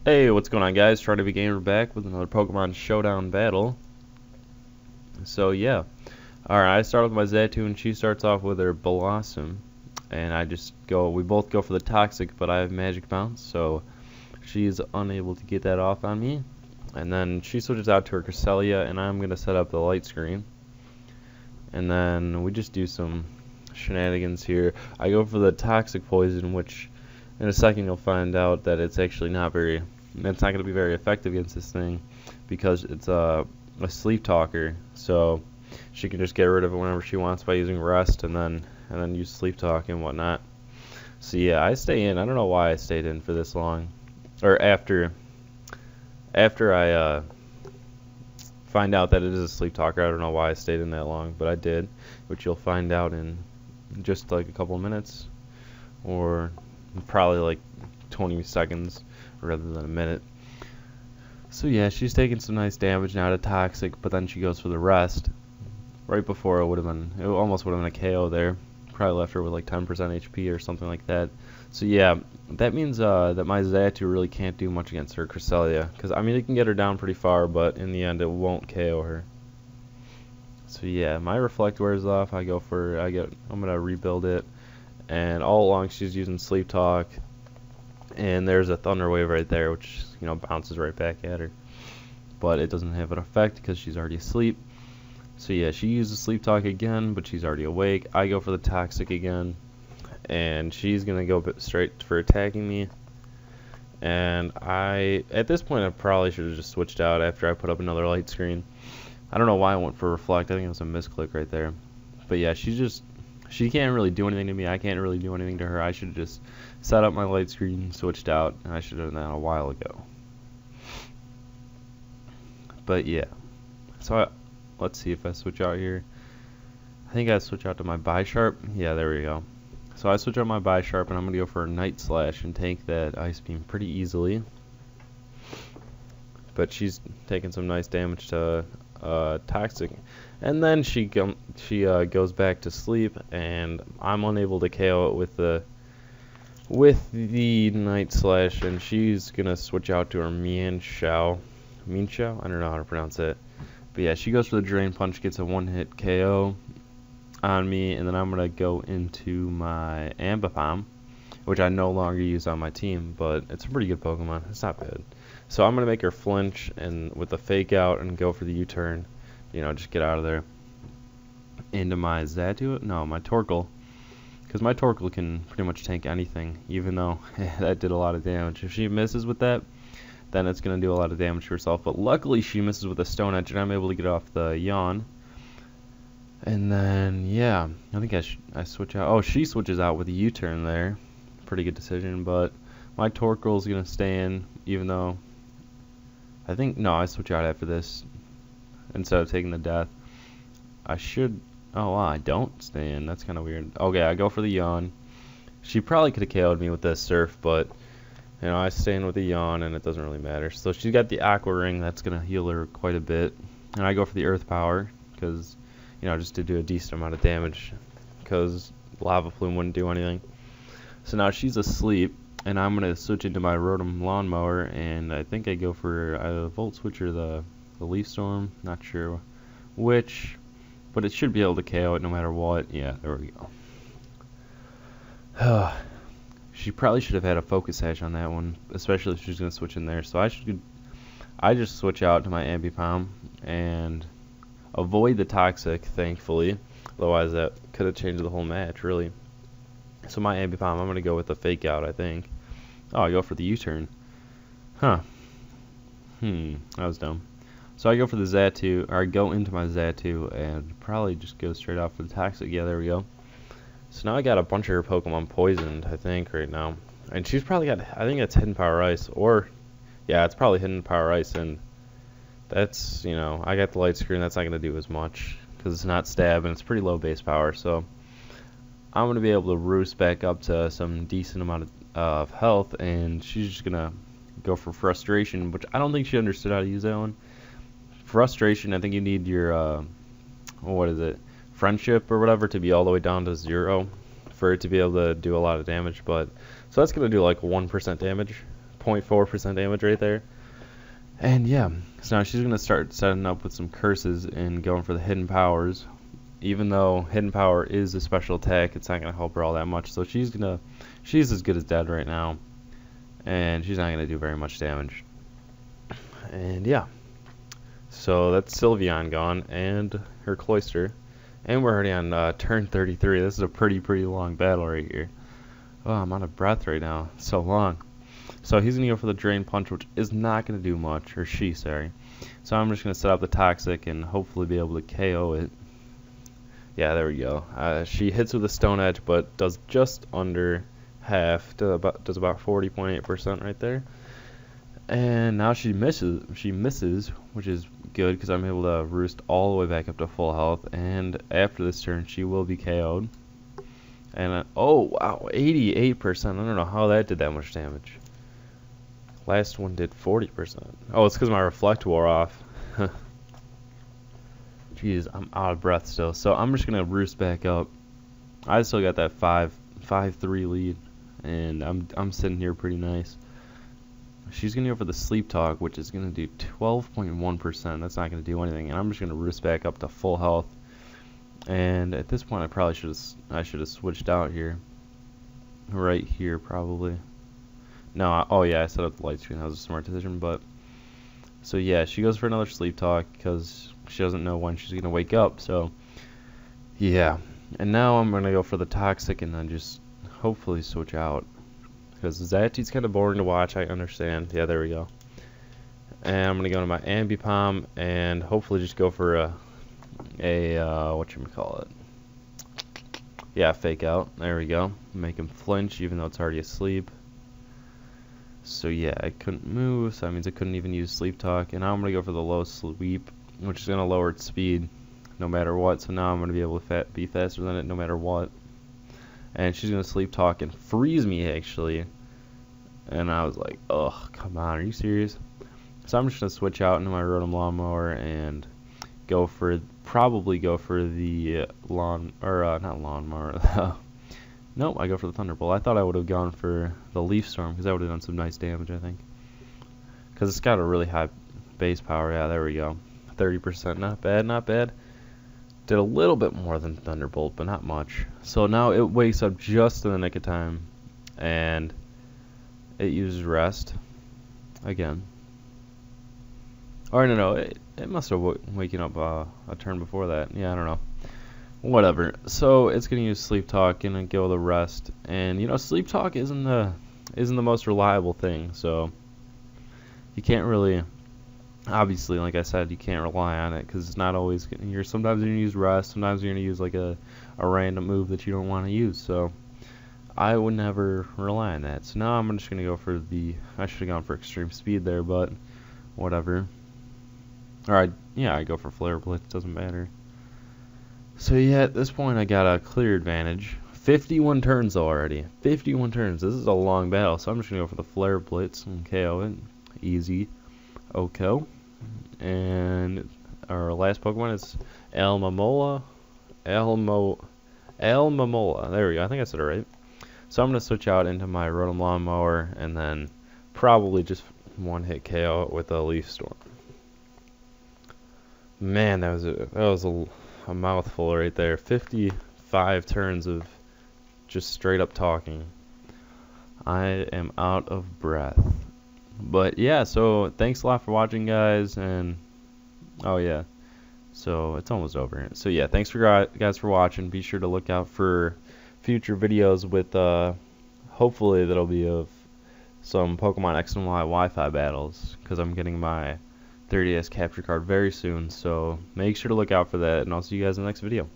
Hey, what's going on, guys? Try to be gamer back with another Pokemon Showdown battle. So yeah, alright, I start with my Xatu and she starts off with her Blossom. And we both go for the Toxic, but I have Magic Bounce, so she's unable to get that off on me. And then she switches out to her Cresselia, and I'm going to set up the light screen. And then we just do some shenanigans here. I go for the Toxic Poison, which in a second you'll find out that it's actually not going to be very effective against this thing because it's a sleep talker, so she can just get rid of it whenever she wants by using rest and then use sleep talk and whatnot. So yeah, I stay in. I don't know why I stayed in for this long, or after I find out that it is a sleep talker. I don't know why I stayed in that long, but I did, which you'll find out in just like a couple of minutes, or probably like 20 seconds rather than a minute. So yeah, she's taking some nice damage now to Toxic, but then she goes for the rest. Right before it almost would have been a KO there. Probably left her with like 10% HP or something like that. So yeah, that means that my Xatu really can't do much against her Cresselia, because I mean it can get her down pretty far, but in the end it won't KO her. So yeah, my Reflect wears off. I'm gonna rebuild it, and all along she's using Sleep Talk. And there's a Thunder Wave right there, which bounces right back at her, but it doesn't have an effect because she's already asleep. So yeah, she uses Sleep Talk again, but she's already awake. I go for the Toxic again, and she's gonna go straight for attacking me. And at this point, I probably should have just switched out after I put up another light screen. I don't know why I went for Reflect. I think it was a misclick right there. But yeah, she can't really do anything to me. I can't really do anything to her. I should have just set up my light screen, switched out, and I should have done that a while ago. But yeah, so let's see if I switch out here. I think I switch out to my Bisharp. Yeah, there we go. So I switch out my Bisharp, and I'm going to go for a Night Slash and take that Ice Beam pretty easily. But she's taking some nice damage to Toxic. And then she goes back to sleep, and I'm unable to KO it with the Night Slash, and she's gonna switch out to her Mienshao. I don't know how to pronounce it. But yeah, she goes for the Drain Punch, gets a one-hit KO on me, and then I'm gonna go into my Ambipom, which I no longer use on my team, but it's a pretty good Pokemon. It's not bad. So I'm gonna make her flinch and with the Fake Out and go for the U-turn. Just get out of there. Into my Xatu? No, my Torkoal. Because my Torkoal can pretty much tank anything, even though that did a lot of damage. If she misses with that, then it's going to do a lot of damage to herself. But luckily, she misses with a Stone Edge, and I'm able to get off the Yawn. And then, yeah, I think I switch out. Oh, she switches out with a U-turn there. Pretty good decision, but my Torkoal's going to stay in, even though I switch out after this. Instead of taking the death, I should. Oh wow, I don't stay in. That's kind of weird. Okay, I go for the Yawn. She probably could have KO'd me with the Surf, but I stay in with the Yawn, and it doesn't really matter. So she's got the Aqua Ring. That's gonna heal her quite a bit. And I go for the Earth Power because just to do a decent amount of damage, because Lava Plume wouldn't do anything. So now she's asleep, and I'm gonna switch into my Rotom Lawnmower, and I think I go for either the Volt Switch or the Leaf Storm, not sure which, but it should be able to KO it no matter what. Yeah, there we go. She probably should have had a Focus Sash on that one, especially if she's going to switch in there. So I just switch out to my Ambipom and avoid the Toxic, thankfully. Otherwise, that could have changed the whole match, really. So my Ambipom, I'm going to go with the Fake Out, I think. Oh, I go for the U-turn. Huh. That was dumb. So I go for the Xatu, or I go into my Xatu, and probably just go straight out for the Toxic. Yeah, there we go. So now I got a bunch of her Pokemon poisoned, I think, right now. And she's probably got, I think it's Hidden Power Ice, or, yeah, it's probably Hidden Power Ice, and that's, I got the light screen, that's not going to do as much, because it's not Stab, and it's pretty low base power, so I'm going to be able to roost back up to some decent amount of health, and she's just going to go for Frustration, which I don't think she understood how to use that one. Frustration, I think you need your, what is it, Friendship or whatever to be all the way down to 0 for it to be able to do a lot of damage. But so that's going to do like 1% damage 0.4% damage right there. And yeah, so now she's going to start setting up with some curses and going for the hidden powers. Even though hidden power is a special attack, it's not going to help her all that much. So she's as good as dead right now. And she's not going to do very much damage. And yeah. So that's Sylveon gone and her Cloyster. And we're already on turn 33. This is a pretty long battle right here. Oh, I'm out of breath right now. So long. So he's going to go for the Drain Punch, which is not going to do much. Or she, sorry. So I'm just going to set up the Toxic and hopefully be able to KO it. Yeah, there we go. She hits with a Stone Edge, but does just under half. Does about 40.8% right there. And now she misses, which is good because I'm able to roost all the way back up to full health. And after this turn, she will be KO'd. And oh wow, 88%. I don't know how that did that much damage. Last one did 40%. Oh, it's because my Reflect wore off. Jeez, I'm out of breath still. So I'm just gonna roost back up. I still got that 5-3 lead, and I'm sitting here pretty nice. She's going to go for the Sleep Talk, which is going to do 12.1%. That's not going to do anything. And I'm just going to roost back up to full health. And at this point, I should have switched out here. Right here, probably. No, oh yeah, I set up the light screen. That was a smart decision. But so yeah, she goes for another Sleep Talk because she doesn't know when she's going to wake up. So yeah. And now I'm going to go for the Toxic and then just hopefully switch out. Because Zati's kind of boring to watch, I understand. Yeah, there we go. And I'm going to go to my Ambipom and hopefully just go for a whatchamacallit. Yeah, Fake Out. There we go. Make him flinch even though it's already asleep. So yeah, I couldn't move, so that means I couldn't even use Sleep Talk. And now I'm going to go for the low sweep, which is going to lower its speed no matter what. So now I'm going to be able to be faster than it no matter what. And she's going to Sleep Talk and freeze me, actually. And I was like, ugh, come on, are you serious? So I'm just going to switch out into my Rotom Lawnmower and probably go for the not Lawnmower. Nope, I go for the Thunderbolt. I thought I would have gone for the Leaf Storm because that would have done some nice damage, I think. Because it's got a really high base power. Yeah, there we go. 30%, not bad, not bad. Did a little bit more than Thunderbolt, but not much. So now it wakes up just in the nick of time, and it uses Rest again. Or no, it must have waken up a turn before that. Yeah, I don't know. Whatever. So it's gonna use Sleep Talk and then go the Rest, and you know Sleep Talk isn't the most reliable thing. So you can't really. Obviously, like I said, you can't rely on it because it's not always. Sometimes you're gonna use Rest, sometimes you're gonna use like a random move that you don't want to use. So I would never rely on that. So now I'm just gonna go for I should have gone for Extreme Speed there, but whatever. Alright, yeah, I go for Flare Blitz. Doesn't matter. So yeah, at this point I got a clear advantage. 51 turns already. 51 turns. This is a long battle, so I'm just gonna go for the Flare Blitz and KO it. Easy. Okay. And our last Pokemon is Almamola. Almamola. There we go. I think I said it right. So I'm going to switch out into my Rotom Lawnmower and then probably just one-hit KO it with a Leaf Storm. Man, that was a mouthful right there. 55 turns of just straight up talking. I am out of breath. But yeah, so thanks a lot for watching, guys, and oh yeah, so it's almost over. So yeah, thanks for guys for watching. Be sure to look out for future videos with hopefully that'll be of some Pokemon X and Y Wi-Fi battles because I'm getting my 30S capture card very soon. So make sure to look out for that, and I'll see you guys in the next video.